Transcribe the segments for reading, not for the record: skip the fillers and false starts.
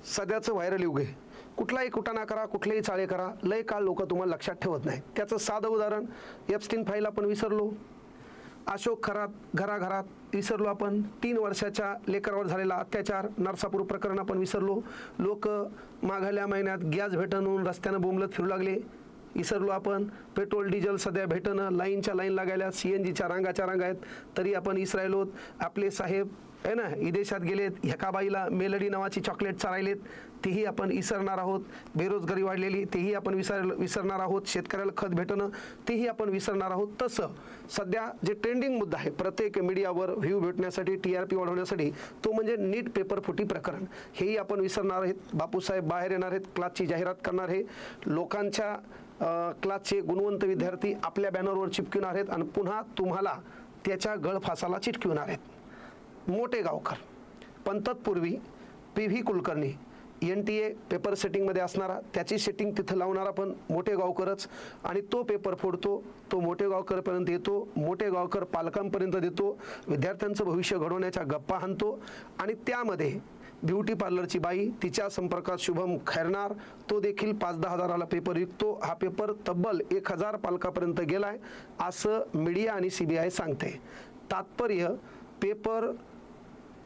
सध्याचं व्हायरल युग आहे. कुठलाही कुटाणा करा, कुठलेही चाळे करा, लय काळ लोक तुम्हाला लक्षात ठेवत नाही. त्याचं साधं उदाहरण, एप्स्टीन फाईल आपण विसरलो, अशोक खरात घराघरात विसरलो आपण, 3 वर्षाच्या लेकरावर झालेला अत्याचार, नरसापूर प्रकरण आपण विसरलो, लोक मागल्या महिन्यात गॅस भेटणून रस्त्यानं बोंबलत फिरू लागले, विसरलो आपण. पेट्रोल डिझेल सध्या भेटणं, लाईनच्या लाईन लागायला, CNGच्या रांगाच्या रांगा आहेत तरी आपण इसरायलोत. आपले साहेब आहे ना विदेशात गेलेत, ह्या बाईला मेलडी नावाची चॉकलेट चारायलेत, तेही आपण विसरणार आहोत. बेरोजगारी वाढलेली तेही आपण विसरणार आहोत. शेतकऱ्याला खत भेटणं तेही आपण विसरणार आहोत. तसं सध्या जे ट्रेंडिंग मुद्दा आहे प्रत्येक मीडियावर व्ह्यू भेटण्यासाठी, TRP वाढवण्यासाठी, तो म्हणजे नीट पेपर फुटी प्रकरण. हेही आपण विसरणार आहेत. बापूसाहेब बाहेर येणार आहेत, क्लासची जाहिरात करणार आहे, लोकांच्या क्लासचे गुणवंत विद्यार्थी आपल्या बॅनरवर चिपकवणार आहेत आणि पुन्हा तुम्हाला त्याच्या गळफासाला चिटकवणार आहेत. मोठे गावकर. पण तत्पूर्वी PV कुलकर्णी NTA पेपर सेटिंगमध्ये असणारा, त्याची सेटिंग तिथं लावणारा पण मोठे गावकरच, आणि तो पेपर फोडतो, तो मोठे गावकरपर्यंत येतो, मोठे गावकर पालकांपर्यंत देतो, विद्यार्थ्यांचं भविष्य घडवण्याच्या गप्पा हाणतो. आणि त्यामध्ये ब्युटी पार्लरची बाई, तिच्या संपर्कात शुभम खैरनार, तो देखील 5-10 हजाराला पेपर विकतो. हा पेपर तब्बल 1000 पालकापर्यंत गेलाय असं मीडिया आणि CBI सांगते. तात्पर्य, पेपर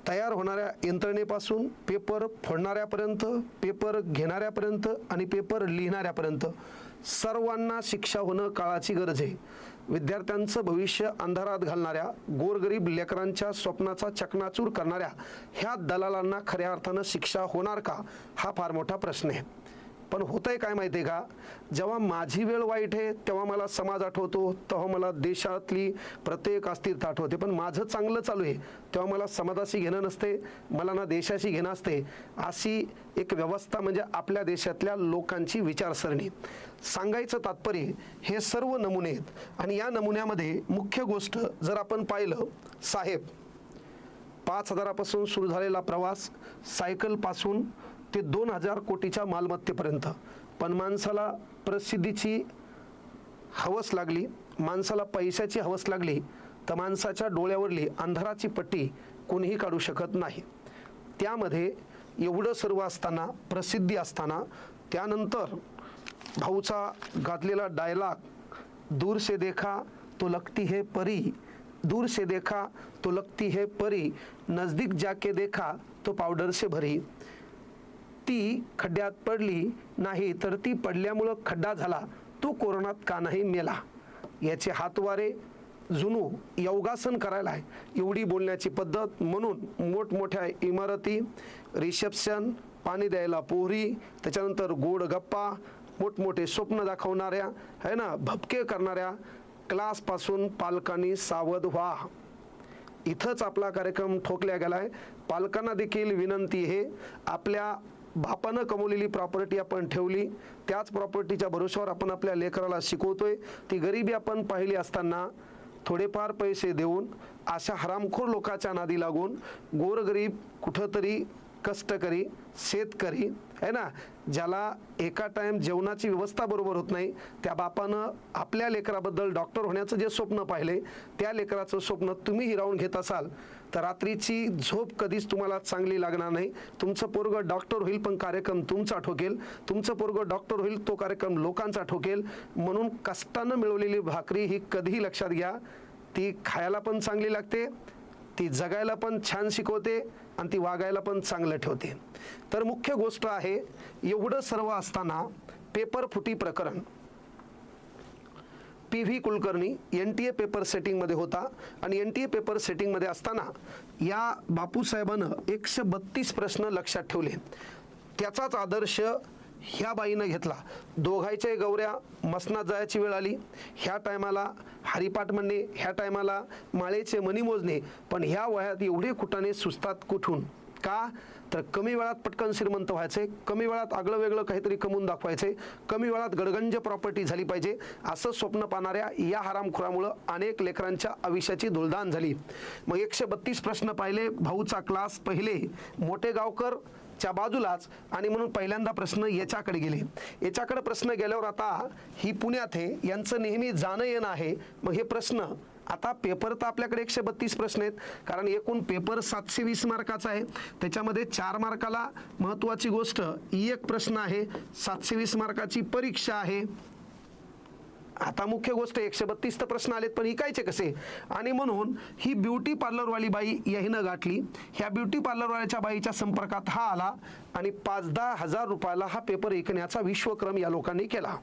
तयार होणाऱ्या यंत्रणेपासून पेपर फोडणाऱ्यापर्यंत, पेपर घेणाऱ्यापर्यंत आणि पेपर लिहिणाऱ्यापर्यंत सर्वांना शिक्षा होणं काळाची गरज आहे. विद्यार्थ्यांचं भविष्य अंधारात घालणाऱ्या, गोरगरीब लेकरांच्या स्वप्नाचा चकनाचूर करणाऱ्या ह्या दलालांना खऱ्या अर्थानं शिक्षा होणार का, हा फार मोठा प्रश्न आहे. पण होतंय काय माहिती आहे का, जेव्हा माझी वेळ वाईट आहे तेव्हा मला समाज आठवतो, तेव्हा मला देशातली प्रत्येक अस्थिरता आठवते. पण माझं चांगलं चालू आहे तेव्हा मला समाजाशी घेणं नसते, मला ना देशाशी घेणं असते. अशी एक व्यवस्था म्हणजे आपल्या देशातल्या लोकांची विचारसरणी. सांगायचं तात्पर्य, हे सर्व नमुने आहेत आणि या नमुन्यामध्ये मुख्य गोष्ट जर आपण पाहिलं, साहेब 5,000 पासून सुरू झालेला प्रवास, सायकलपासून ते 2,000 कोटीच्या मालमत्तेपर्यंत. पण माणसाला प्रसिद्धीची हवस लागली, माणसाला पैशाची हवस लागली, तर माणसाच्या डोळ्यावरली अंधाराची पट्टी कोणीही काढू शकत नाही. त्यामध्ये एवढं सर्व असताना, प्रसिद्धी असताना, त्यानंतर भाऊचा गाजलेला डायलॉग, दूर से देखा तो लगती है परी, दूर से देखा तो लगती है परी, नजदीक जाके देखा तो पावडर से भरी. ती खड्ड्यात पडली नाही तर ती पडल्यामुळं खड्डा झाला, तो कोरोनात का नाही मेला. याचे हातवारे जुनू योगासन करायला आहे, एवढी बोलण्याची पद्धत. म्हणून मोठमोठ्या इमारती, रिसेप्शन, पाणी द्यायला पोहरी, त्याच्यानंतर गोड गप्पा, मोठमोठे स्वप्न दाखवणाऱ्या है ना, भपके करणाऱ्या क्लासपासून पालकांनी सावध व्हा. इथंच आपला कार्यक्रम ठोकल्या गेलाय. पालकांना देखील विनंती आहे, आपल्या बापानं कमवलेली प्रॉपर्टी आपण ठेवली, त्याच प्रॉपर्टीच्या भरोश्यावर आपण आपल्या लेकराला शिकवतोय. ती गरिबी आपण पाहिली असताना थोडेफार पैसे देऊन अशा हरामखोर लोकांच्या नादी लागून गोरगरीब, कुठंतरी कष्टकरी, शेतकरी आहे ना, ज्याला एका टाइम जेवणाची व्यवस्था बरोबर होत नाही, त्या बापानं आपल्या लेकराबद्दल डॉक्टर होण्याचं जे स्वप्न पाहिले, त्या लेकराचं स्वप्न तुम्ही हिरावून घेत असाल तर रात्रीची झोप कधीच तुम्हाला चांगली लागणार नाही. तुमचं पोरगं डॉक्टर होईल पण कार्यक्रम तुमचा ठोकेल, तुमचं पोरगं डॉक्टर होईल तो कार्यक्रम लोकांचा ठोकेल. म्हणून कष्टानं मिळवलेली भाकरी ही कधीही लक्षात घ्या, ती खायला पण चांगली लागते, ती जगायला पण छान शिकवते आणि ती वागायला पण चांगलं ठेवते. तर मुख्य गोष्ट आहे, एवढं सर्व असताना पेपर फुटी प्रकरण, PV कुलकर्णी NTA पेपर सेटिंगमध्ये होता आणि NTA पेपर सेटिंगमध्ये असताना या बापूसाहेबानं 132 प्रश्न लक्षात ठेवले. त्याचाच आदर्श ह्या बाईनं घेतला. दोघांच्या गौऱ्या मसनात जायची वेळ आली, ह्या टायमाला हरिपाठ म्हणणे, ह्या टायमाला माळेचे मणी मोजणे. पण ह्या वयात एवढे कुटाणे सुचतात कुठून? का तर कमी वेळात पटकन श्रीमंत व्हायचे, कमी वेळात आगळं वेगळं काहीतरी कमवून दाखवायचे, कमी वेळात गडगंज प्रॉपर्टी झाली पाहिजे, असं स्वप्न पाहणाऱ्या या हरामखोरामुळं अनेक लेकरांच्या आयुष्याची धुळदाण झाली. मग 132 प्रश्न पाहिले, भाऊचा क्लास पहिले, मोठे गावकर च्या बाजूलाच, आणि म्हणून पहिल्यांदा प्रश्न याच्याकडे गेले. याच्याकडे प्रश्न गेल्यावर आता ही पुण्यात आहे, यांचं नेहमी जाणं येणं आहे. मग हे प्रश्न आता पेपर तर आपल्याकडे 132 प्रश्न आहेत, कारण एकूण पेपर 720 मार्काचा आहे. त्याच्यामध्ये 4 मार्काला महत्त्वाची गोष्ट एक प्रश्न आहे, 720 मार्काची परीक्षा आहे. आता मुख्य गोष्ट 132 तर प्रश्न आलेत, पण ऐकायचे कसे? आणि म्हणून ही ब्युटी पार्लरवाली बाई याहीनं गाठली. ह्या ब्युटी पार्लरवाल्याच्या बाईच्या संपर्कात हा आला आणि 5-10 हजार रुपयाला हा पेपर ऐकण्याचा विश्वक्रम या लोकांनी केला.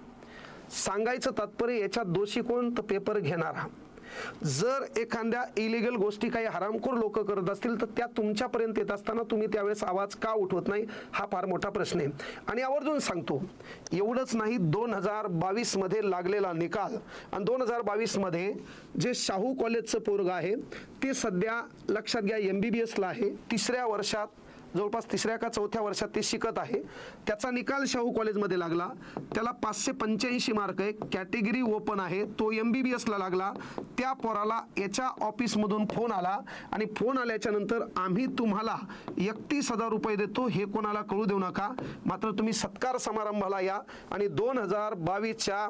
सांगायचं तात्पर्य याच्यात दोषी कोण? तर पेपर घेणारा. जर एखाद्या इलिगल गोष्टी काही हरामखोर लोक करत असतील तर त्या तुमच्यापर्यंत येत असताना तुम्ही त्यावेळेस आवाज का उठवत नाही, हा फार मोठा प्रश्न आहे. आणि आवर्जून सांगतो, एवढंच नाही, 2022 मध्ये लागलेला निकाल आणि 2022 मध्ये जे शाहू कॉलेजचं पोरग आहे ते सध्या लक्षात घ्या MBBS ला आहे, 3ऱ्या वर्षात, जवळपास 3ऱ्या का 4थ्या वर्षात ते शिकत आहे. त्याचा निकाल शाहू कॉलेजमध्ये लागला, त्याला 585 मार्क आहे, कॅटेगरी ओपन आहे, तो MBBS ला लागला. त्या पोराला याच्या ऑफिसमधून फोन आला आणि फोन आल्याच्या नंतर आम्ही तुम्हाला 31,000 रुपये देतो, हे कोणाला कळू देऊ नका, मात्र तुम्ही सत्कार समारंभाला या. आणि 2022च्या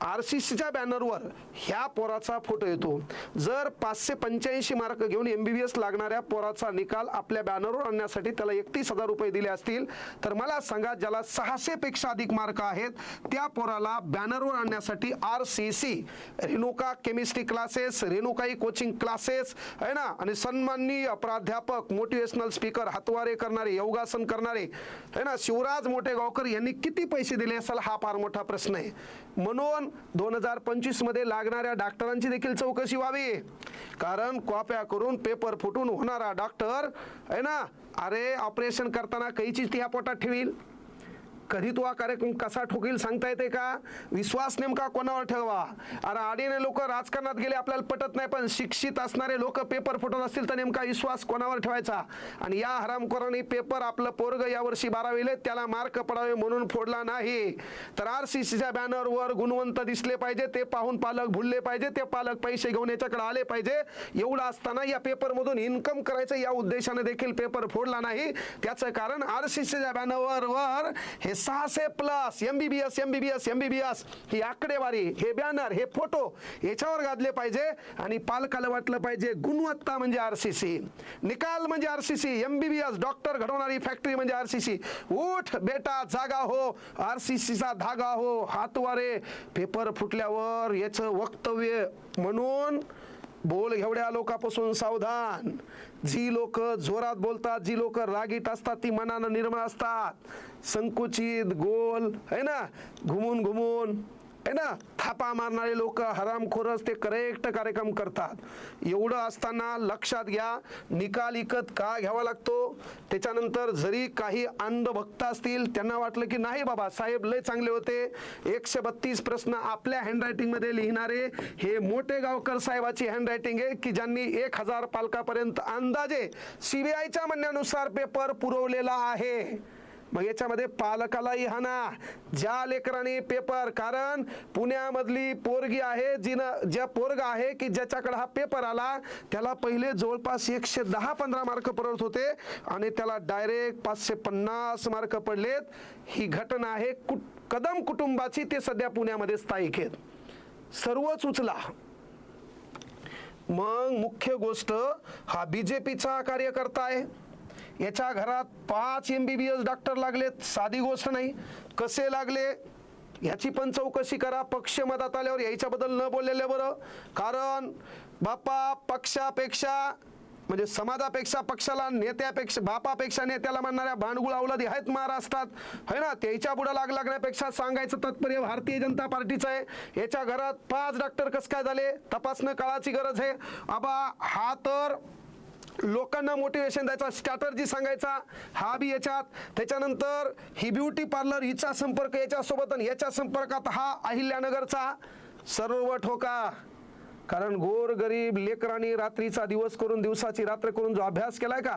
RCCच्या बॅनरवर ह्या पोराचा फोटो येतो. जर 585 मार्क घेऊन MBBS लागणाऱ्या पोराचा निकाल आपल्या बॅनरवर आणण्यासाठी त्याला 31,000 रुपये दिले असतील तर मला सांगा, ज्याला 600 पेक्षा अधिक मार्क आहेत त्या पोराला बॅनरवर आणण्यासाठी RCC, Renuka chemistry classes, Renukai coaching classes आहे ना, आणि सन्माननीय प्राध्यापक, मोटिवेशनल स्पीकर, हातवारे करणारे, योगासन करणारे आहे ना, शिवराज मोठेगावकर यांनी किती पैसे दिले असेल, हा फार मोठा प्रश्न आहे. म्हणून 2025 मध्ये लागणाऱ्या डॉक्टरांची देखील चौकशी व्हावी, कारण कॉप्या करून पेपर फुटून होणारा डॉक्टर आहे ना, अरे ऑपरेशन करताना कैचीच ती ह्या पोटात ठेवील, कधी तो हा कार्यक्रम कसा ठोकील सांगता येते का? विश्वास नेमका कोणावर ठेवा? अरे आडीने लोक राजकारणात गेले आपल्याला पटत नाही, पण शिक्षित असणारे लोक पेपर फुटत असतील तर नेमका विश्वास कोणावर ठेवायचा? आणि या हरामखोरांनी पेपर, आपलं पोरग यावर्षी 12वीले, त्याला मार्क पडावे म्हणून फोडला नाही, तर RCCच्या बॅनरवर गुणवंत दिसले पाहिजे, ते पाहून पालक भुलले पाहिजे, ते पालक पैसे घेऊन याच्याकडे आले पाहिजे. एवढं असताना या पेपरमधून इन्कम करायचं या उद्देशाने देखील पेपर फोडला नाही. त्याचं कारण RCCच्या बॅनरवर हे 600 प्लस MBBS ही आकडेवारी, हे बॅनर, हे फोटो याच्यावर गाजले पाहिजे. आणि पालकाला वाटलं पाहिजे गुणवत्ता म्हणजे RCC, निकाल म्हणजे RCC, MBBS डॉक्टर घडवणारी फॅक्टरी म्हणजे RCC. उठ बेटा, जागा हो, RCCचा धागा हो, हातवारे. पेपर फुटल्यावर याचं वक्तव्य म्हणून बोल एवढ्या लोकांपासून सावधान. जी लोक जोरात बोलतात, जी लोक रागीट असतात, ती मनानं निर्मळ असतात, संकुचित, गोल आहे ना, घुमून घुमून आहे ना थापा मारणारे लोक, हरामखोरच ते करेक्ट कार्यक्रम करतात. एवढं असताना लक्षात घ्या, निकाल इकत का घ्यावा लागतो? त्याच्यानंतर जरी काही अंधभक्त असतील, त्यांना वाटलं की नाही बाबा साहेब लय चांगले होते, 132 प्रश्न आपल्या हँडरायटिंगमध्ये लिहिणारे हे मोठेगावकर साहेबाची हँडरायटिंग आहे, की ज्यांनी 1000 पालकापर्यंत अंदाजे CBIच्या म्हणण्यानुसार पेपर पुरवलेला आहे. मग याच्यामध्ये पालकालाही हाना, ज्या लेकरांनी पेपर, कारण पुण्यामधली पोरगी आहे ज्या पोरगा आहे की ज्याच्याकडे हा पेपर आला, त्याला पहिले जवळपास 110-15 मार्क पडत होते आणि त्याला डायरेक्ट 550 मार्क पडलेत. ही घटना आहे कदम कुटुंबाची, ते सध्या पुण्यामध्ये स्थायिक आहेत, सर्वच उचला. मग मुख्य गोष्ट, हा BJPचा कार्यकर्ता आहे, याच्या घरात 5 MBBS डॉक्टर लागलेत, साधी गोष्ट नाही. कसे लागले याची पण चौकशी करा. पक्ष मधात आल्यावर याच्याबद्दल न बोललेले बरं, कारण बापा पक्षापेक्षा म्हणजे समाजापेक्षा पक्षाला, नेत्यापेक्षा बापापेक्षा नेत्याला म्हणणाऱ्या भांडगुळ अवलादी आहेत महाराष्ट्रात है ना, त्याच्या पुढे लागण्यापेक्षा सांगायचं तात्पर्य भारतीय जनता पार्टीचं आहे. याच्या घरात 5 डॉक्टर कसं काय झाले, तपासणं काळाची गरज आहे. आबा हा तर लोकांना मोटिवेशन द्यायचा, स्ट्रॅटर्जी सांगायचा, हा बी याच्यात. त्याच्यानंतर ही ब्युटी पार्लर, हिचा संपर्क याच्यासोबत आणि याच्या संपर्कात हा अहिल्यानगरचा, सर्व ठोका. कारण गोर गरीब लेकरांनी रात्रीचा दिवस करून, दिवसाची रात्र करून जो अभ्यास केलाय का,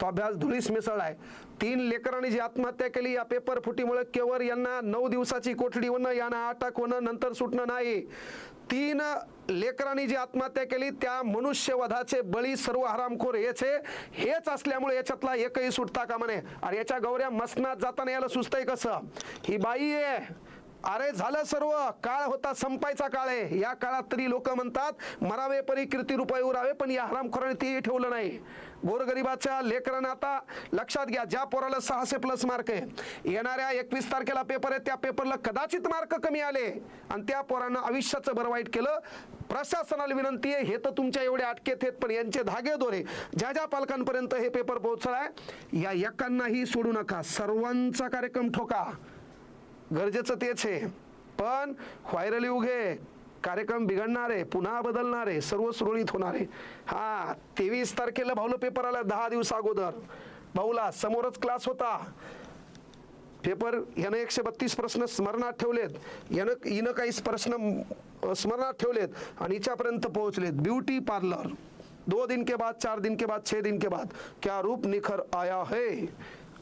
तो अभ्यास धुळीस मिसळलाय. 3 लेकरांनी जी आत्महत्या केली या पेपर फुटीमुळे, केवळ यांना 9 दिवसाची कोठडी होणं, यांना अटक होणं, नंतर सुटणं नाही. 3 लेकरांनी जी आत्महत्या केली त्या मनुष्यवधाचे बळी सर्व हरामखोर हेच असल्यामुळे याच्यातला एकही सुटता कामा नये. अरे याच्या गौऱ्या मसनात जाताना याला सुचतंय कसं? ही बाई आहे, अरे झालं सर्व, काळ होता संपायचा काळ आहे. या काळात तरी लोक म्हणतात मरावे परी कीर्ती रुपये उरावे, पण या हरामखोराने तेही ठेवलं नाही. गोरगरिबाच्या लेकरांना आता लक्षात घ्या, ज्या पोराला 600+ मार्क आहे, येणाऱ्या 21 तारखेला पेपर आहे, त्या पेपरला कदाचित मार्क कमी आले आणि त्या पोरांना आयुष्याचं बरं वाईट केलं. प्रशासनाला विनंती आहे, हे तर तुमच्या एवढे अटकेत आहेत, पण यांचे धागेदोरे ज्या ज्या पालकांपर्यंत हे पेपर पोहोचलाय, या एकांनाही सोडू नका, सर्वांचा कार्यक्रम ठोका. गरजेचं तेच आहे. पण व्हायरल युग आहे, कार्यक्रम बिघडणार आहे, पुन्हा बदलणार आहे, सर्व सुरळीत होणार आहे. हा 23 तारखेला भाऊला पेपर आला, 10 दिवस अगोदर भाऊला समोरच क्लास होता. पेपर यानं 132 प्रश्न स्मरणात ठेवलेत, हिनं काही प्रश्न स्मरणात ठेवलेत आणि हिच्यापर्यंत पोहोचलेत. ब्युटी पार्लर 2 दिन के बाद, 4 दिन के बाद, 6 दिन के बाद क्या रूप निखर आया है,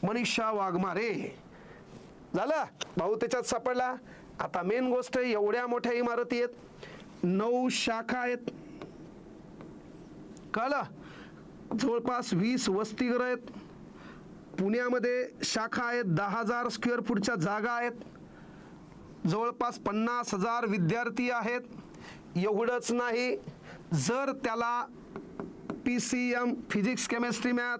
मनीषा वाघमारे. झालं, भाऊ त्याच्यात सापडला. आता मेन गोष्ट, एवढ्या मोठ्या इमारती आहेत, 9 शाखा आहेत, कळलं, जवळपास 20 वसतिगृह आहेत. पुण्यामध्ये शाखा आहेत, 10,000 स्क्वेअर फूटच्या जागा आहेत, जवळपास 50,000 विद्यार्थी आहेत. एवढंच नाही, जर त्याला PCM physics chemistry math,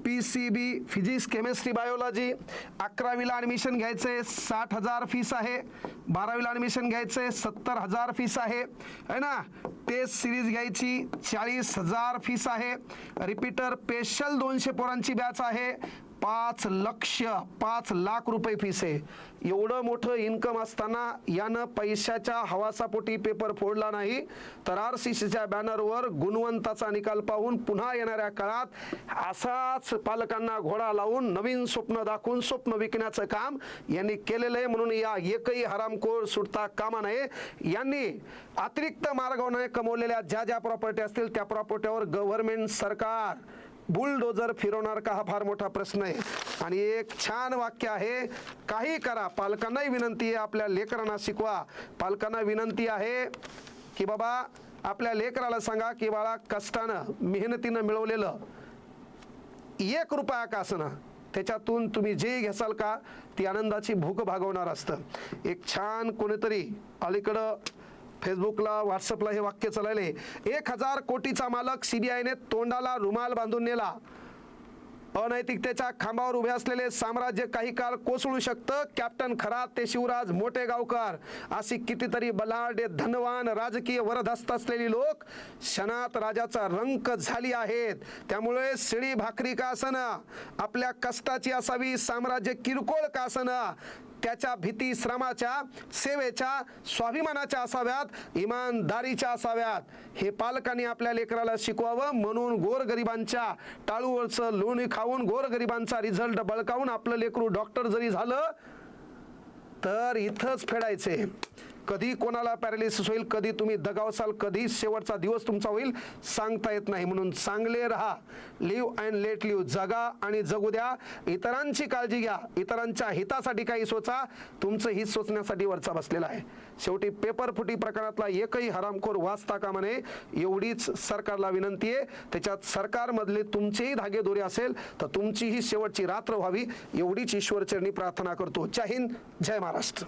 PCB physics chemistry biology, 11वीला ॲडमिशन घ्यायचंय 60,000 फीस आहे, 12वीला ॲडमिशन घ्यायचंय 70,000 फीस आहे ना. टेस्ट सिरीज घ्यायची 40,000 फीस आहे. रिपीटर स्पेशल 200 पोरांची बॅच आहे, 5 लाख रुपये फीस आहे. एवढं मोठं इन्कम असताना यानं पैशाच्या हवासापोटी पेपर फोडला नाही, तर RCCच्या बॅनरवर गुणवंताचा निकाल पाहून पुन्हा येणाऱ्या काळात असाच पालकांना घोडा लावून नवीन स्वप्न दाखवून स्वप्न विकण्याचं काम यांनी केलेलं आहे. म्हणून या एकही हरामखोर सुटता कामा नये. यांनी अतिरिक्त मार्गाने कमवलेल्या ज्या ज्या प्रॉपर्टी असतील त्या प्रॉपर्टीवर गव्हर्नमेंट सरकार बुलडोजर फिरवणार का, हा फार मोठा प्रश्न आहे. आणि एक छान वाक्य आहे, काही करा, पालकांनाही विनंती आहे, आपल्या लेकरांना शिकवा. पालकांना विनंती आहे की बाबा आपल्या लेकराला सांगा की बाळा, कष्टानं मेहनतीनं मिळवलेलं 1 रुपया का असना, त्याच्यातून तुम्ही जे घेसाल का ती आनंदाची भूक भागवणार असतं. एक छान कोणीतरी अलीकडं फेसबुकला व्हॉट्सअपला हे वाक्य चालले, 1,000 कोटीचा मालक CBIने तोंडाला रुमाल बांधून नेला. अनैतिकतेच्या खांबावर उभे असलेले साम्राज्य काही काळ कोसळू शकतं. कॅप्टन खरात ते शिवराज मोठेगावकर अशी कितीतरी बलाढ्य धनवान राजकीय वरदहस्त असलेली लोक क्षणात राजाचा रंक झाली आहेत. त्यामुळे शिळी भाकरी का असणं, आपल्या कष्टाची असावी, साम्राज्य किरकोळ का असणं, त्याच्या भीती श्रमाच्या, सेवेच्या, स्वाभिमानाच्या असाव्यात, इमानदारीच्या असाव्यात. हे पालकांनी आपल्या लेकराला शिकवावं. म्हणून गोरगरिबांच्या टाळूवरचं लोणी खाऊन, गोरगरिबांचा रिझल्ट बळकावून आपलं लेकरू डॉक्टर जरी झालं तर इथंच फेडायचे. कधी कोणाला पॅरालिसिस होईल, कधी तुम्ही दगावसाल, कधी शेवटचा दिवस तुमचा होईल सांगता येत नाही. म्हणून चांगले राहा, लिव्ह अँड लेट लिव्ह, जगा आणि जगू द्या. इतरांची काळजी घ्या, इतरांच्या हितासाठी काही सोचा, तुमचं हित सोचण्यासाठी वरचा बसलेला आहे. शेवटी पेपर फुटी प्रकरणातला एकही हरामखोर वाचता कामा नये, एवढीच सरकारला विनंती आहे. त्याच्यात सरकारमधले तुमचेही धागेदोरे असेल तर तुमचीही शेवटची रात्र व्हावी, एवढीच ईश्वरचरणी प्रार्थना करतो. जय हिंद, जय महाराष्ट्र.